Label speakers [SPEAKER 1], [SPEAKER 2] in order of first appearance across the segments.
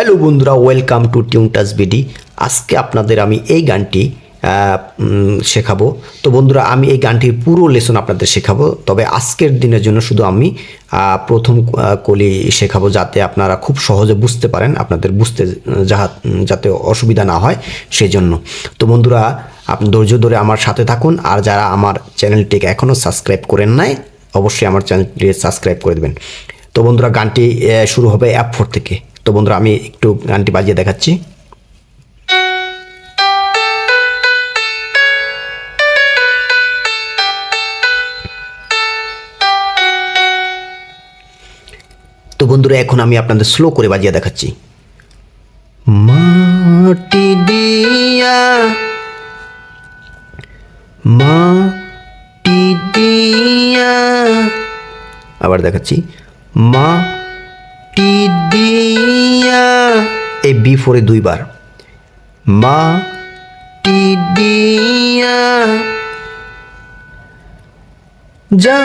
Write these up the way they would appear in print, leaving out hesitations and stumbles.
[SPEAKER 1] Hello বন্ধুরা, welcome to tune touch BD. আজকে আপনাদের আমি এই গানটি শেখাবো। তো বন্ধুরা, আমি এই গানটির পুরো লেসন আপনাদের শেখাবো, তবে আজকের দিনের জন্য শুধু আমি প্রথম কলি শেখাবো, যাতে আপনারা খুব সহজে বুঝতে পারেন, আপনাদের বুঝতে যাতে অসুবিধা না হয় সেই জন্য। তো বন্ধুরা, আপনি ধৈর্য ধরে আমার সাথে থাকুন, আর যারা আমার চ্যানেলটিকে এখনও সাবস্ক্রাইব করেন নাই অবশ্যই আমার চ্যানেলটি সাবস্ক্রাইব করে দেবেন। তো বন্ধুরা, গানটি শুরু হবে F4 থেকে। তো বন্ধুরা, আমি একটু গানটি বাজিয়ে দেখাচ্ছি। তো বন্ধুরা, এখন আমি আপনাদের স্লো করে বাজিয়ে দেখাচ্ছি। মাটি দিয়া মাটি দিয়া, আবার দেখাচ্ছি, মাটি দিয়া, এই B4 দুইবার, মাটি দিয়া যা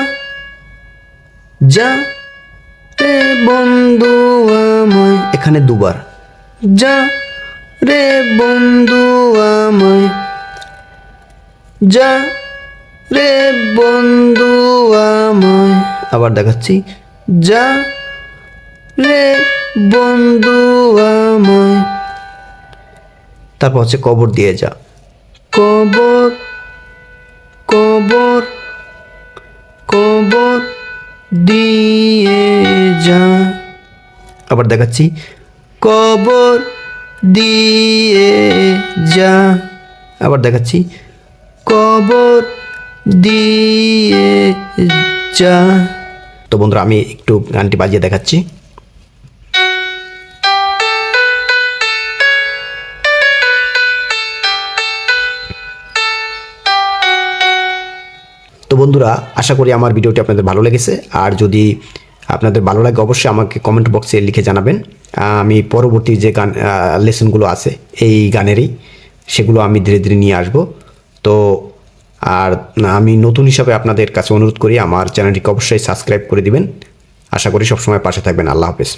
[SPEAKER 1] যা রে বন্ধু আমায়, এখানে দুবার, যা রে বন্ধু আমায়, যা রে বন্ধু আমায়, আবার দেখাচ্ছি, যা রে বন্ধু আমায়। তারপর হচ্ছে কবর দিয়ে যা, কবর কবর কবর দিয়ে যা, আবার দেখাচ্ছি, কবর দিয়ে যা, আবার দেখাচ্ছি, কবর দিয়ে যা। তো বন্ধুরা, আমি একটু গানটি বাজিয়ে দেখাচ্ছি। তো বন্ধুরা, আশা করি আমার ভিডিওটি আপনাদের ভালো লেগেছে, আর যদি আপনাদের ভালো লাগে অবশ্যই আমাকে কমেন্ট বক্সে লিখে জানাবেন। আমি পরবর্তী যে গান লেসনগুলো আছে এই গানেরই, সেগুলো আমি ধীরে ধীরে নিয়ে আসব। তো আর আমি নতুন হিসাবে আপনাদের কাছে অনুরোধ করি আমার চ্যানেলটিকে অবশ্যই সাবস্ক্রাইব করে দিবেন। আশা করি সবসময় পাশে থাকবেন। আল্লাহ হাফেজ।